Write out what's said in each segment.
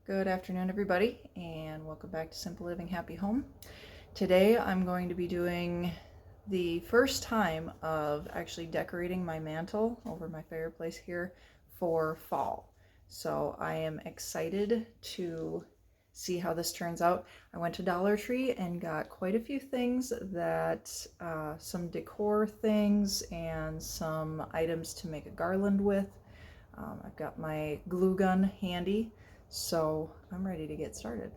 Good afternoon, everybody, and welcome back to Simple Living Happy Home. Today I'm going to be doing the first time of actually decorating my mantle over my fireplace here for fall. So I am excited to see how this turns out. I went to Dollar Tree and got quite a few things some decor things and some items to make a garland with. I've got my glue gun handy, so I'm ready to get started.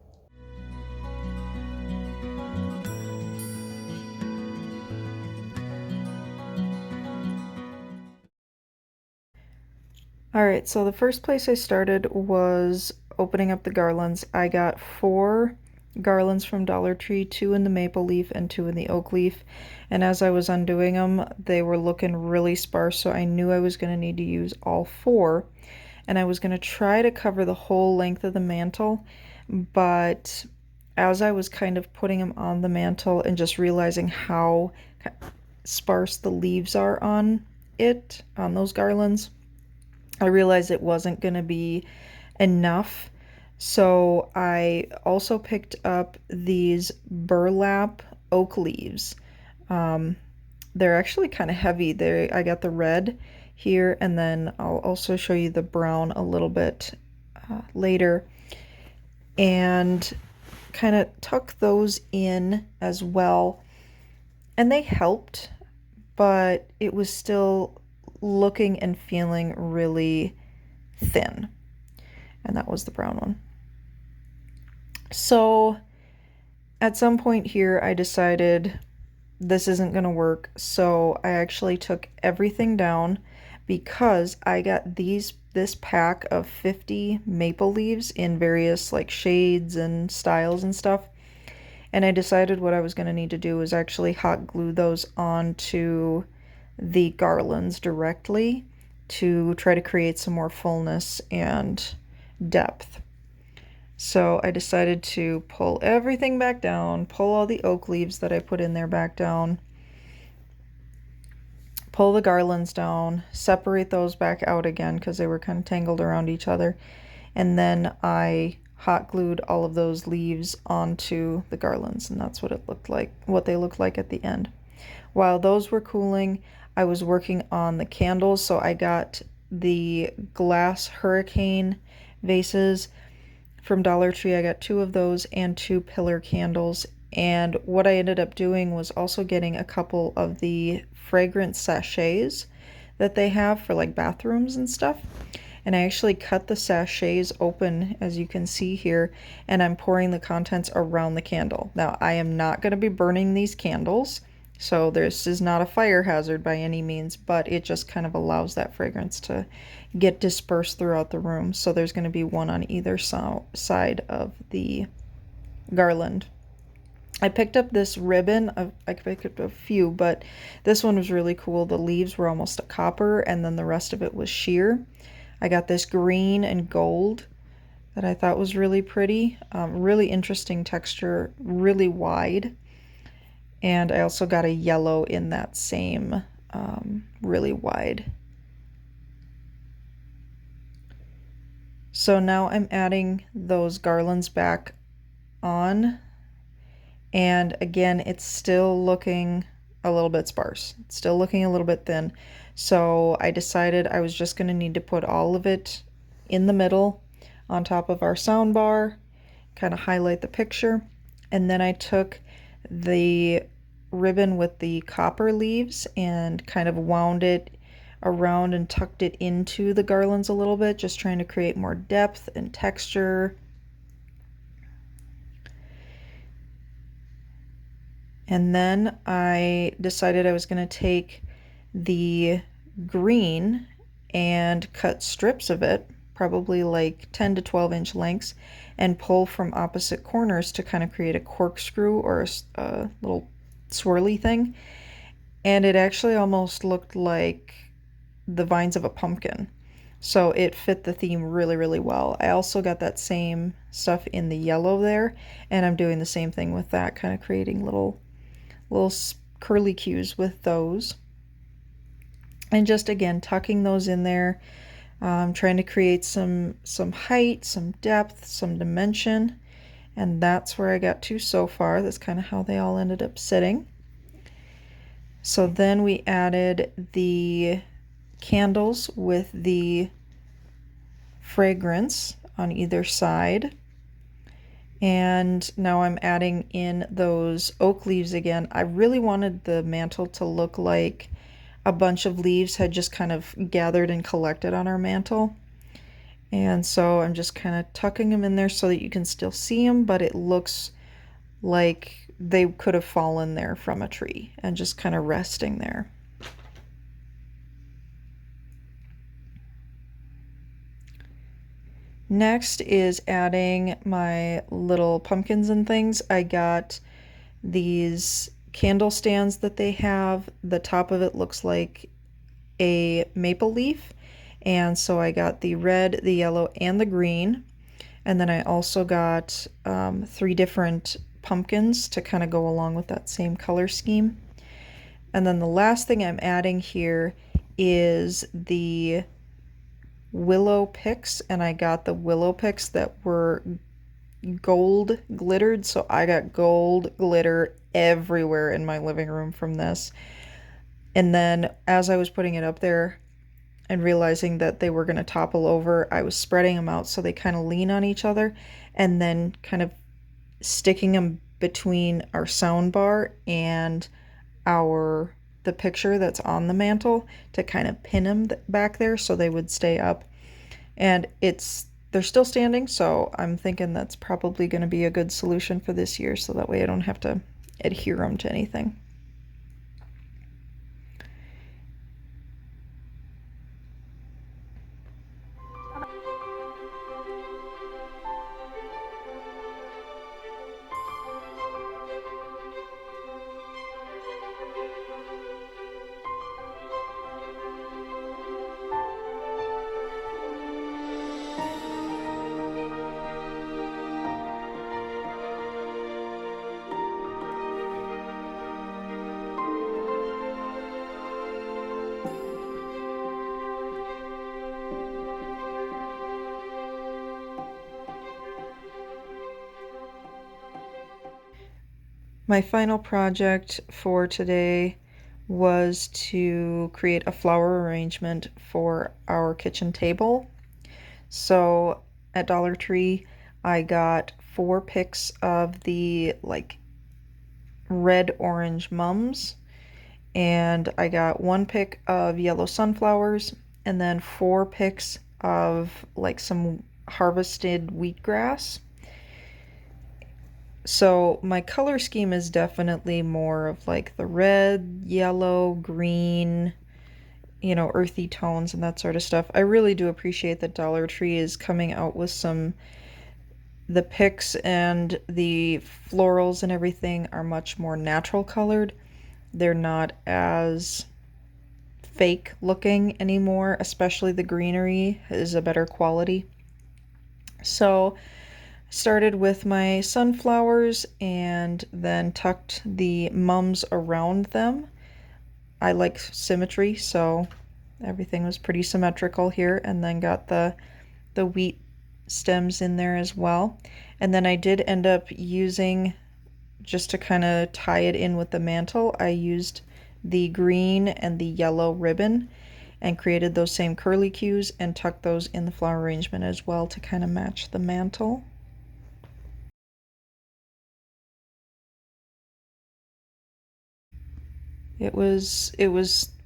Alright, so the first place I started was opening up the garlands. I got 4 garlands from Dollar Tree, 2 in the maple leaf and 2 in the oak leaf. And as I was undoing them, they were looking really sparse, so I knew I was going to need to use all 4. And I was going to try to cover the whole length of the mantle, but as I was kind of putting them on the mantle and just realizing how sparse the leaves are on those garlands, I realized it wasn't going to be enough. So I also picked up these burlap oak leaves. They're actually kind of heavy. I got the red here, and then I'll also show you the brown a little bit later. And kind of tuck those in as well. And they helped, but it was still looking and feeling really thin. And that was the brown one. So at some point here, I decided this isn't going to work. So I actually took everything down because I got this pack of 50 maple leaves in various like shades and styles and stuff. And I decided what I was going to need to do is actually hot glue those onto the garlands directly to try to create some more fullness and depth. So I decided to pull everything back down, pull all the oak leaves that I put in there back down, pull the garlands down, separate those back out again because they were kind of tangled around each other, and then I hot glued all of those leaves onto the garlands, and that's what they looked like at the end. While those were cooling, I was working on the candles, so I got the glass hurricane vases from Dollar Tree. I got 2 of those and 2 pillar candles. And what I ended up doing was also getting a couple of the fragrance sachets that they have for like bathrooms and stuff. And I actually cut the sachets open, as you can see here, and I'm pouring the contents around the candle. Now, I am not going to be burning these candles, so this is not a fire hazard by any means, but it just kind of allows that fragrance to get dispersed throughout the room. So there's going to be one on either side of the garland. I picked up this ribbon. I picked up a few, but this one was really cool. The leaves were almost a copper, and then the rest of it was sheer. I got this green and gold that I thought was really pretty. Really interesting texture, really wide. And I also got a yellow in that same really wide. So now I'm adding those garlands back on. And again, it's still looking a little bit sparse. It's still looking a little bit thin. So I decided I was just going to need to put all of it in the middle on top of our sound bar, kind of highlight the picture. And then I took the ribbon with the copper leaves and kind of wound it around and tucked it into the garlands a little bit, just trying to create more depth and texture. And then I decided I was going to take the green and cut strips of it, probably like 10 to 12 inch lengths, and pull from opposite corners to kind of create a corkscrew or a little swirly thing. And it actually almost looked like the vines of a pumpkin. So it fit the theme really, really well. I also got that same stuff in the yellow there, and I'm doing the same thing with that, kind of creating little curly cues with those. And just again, tucking those in there, I'm trying to create some height, some depth, some dimension, and that's where I got to so far. That's kind of how they all ended up sitting. So then we added the candles with the fragrance on either side. And now I'm adding in those oak leaves again. I really wanted the mantle to look like a bunch of leaves had just kind of gathered and collected on our mantle. And so I'm just kind of tucking them in there so that you can still see them, but it looks like they could have fallen there from a tree and just kind of resting there. Next is adding my little pumpkins and things. I got these candle stands that they have. The top of it looks like a maple leaf, and so I got the red, the yellow, and the green. And then I also got 3 different pumpkins to kind of go along with that same color scheme. And then the last thing I'm adding here is the willow picks, and I got the willow picks that were gold glittered, so I got gold glitter everywhere in my living room from this. And then as I was putting it up there and realizing that they were going to topple over, I was spreading them out so they kind of lean on each other, and then kind of sticking them between our sound bar and the picture that's on the mantle to kind of pin them back there so they would stay up. And they're still standing, so I'm thinking that's probably going to be a good solution for this year, so that way I don't have to adhere them to anything. My final project for today was to create a flower arrangement for our kitchen table. So at Dollar Tree, I got 4 picks of the like red orange mums, and I got 1 pick of yellow sunflowers, and then 4 picks of like some harvested wheatgrass. So my color scheme is definitely more of like the red, yellow, green, earthy tones and that sort of stuff. I really do appreciate that Dollar Tree is coming out with the picks and the florals and everything are much more natural colored. They're not as fake looking anymore, especially the greenery is a better quality. So started with my sunflowers and then tucked the mums around them. I like symmetry, so everything was pretty symmetrical here, and then got the wheat stems in there as well. And then I did end up using, just to kind of tie it in with the mantle, I used the green and the yellow ribbon and created those same curly cues and tucked those in the flower arrangement as well to kind of match the mantle. It was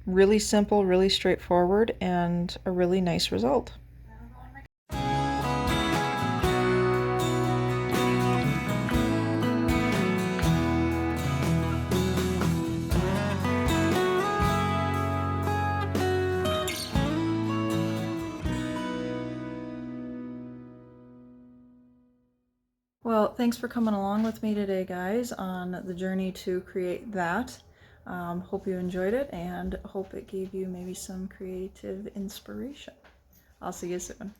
really simple, really straightforward, and a really nice result. Well, thanks for coming along with me today, guys, on the journey to create that. Hope you enjoyed it, and hope it gave you maybe some creative inspiration. I'll see you soon.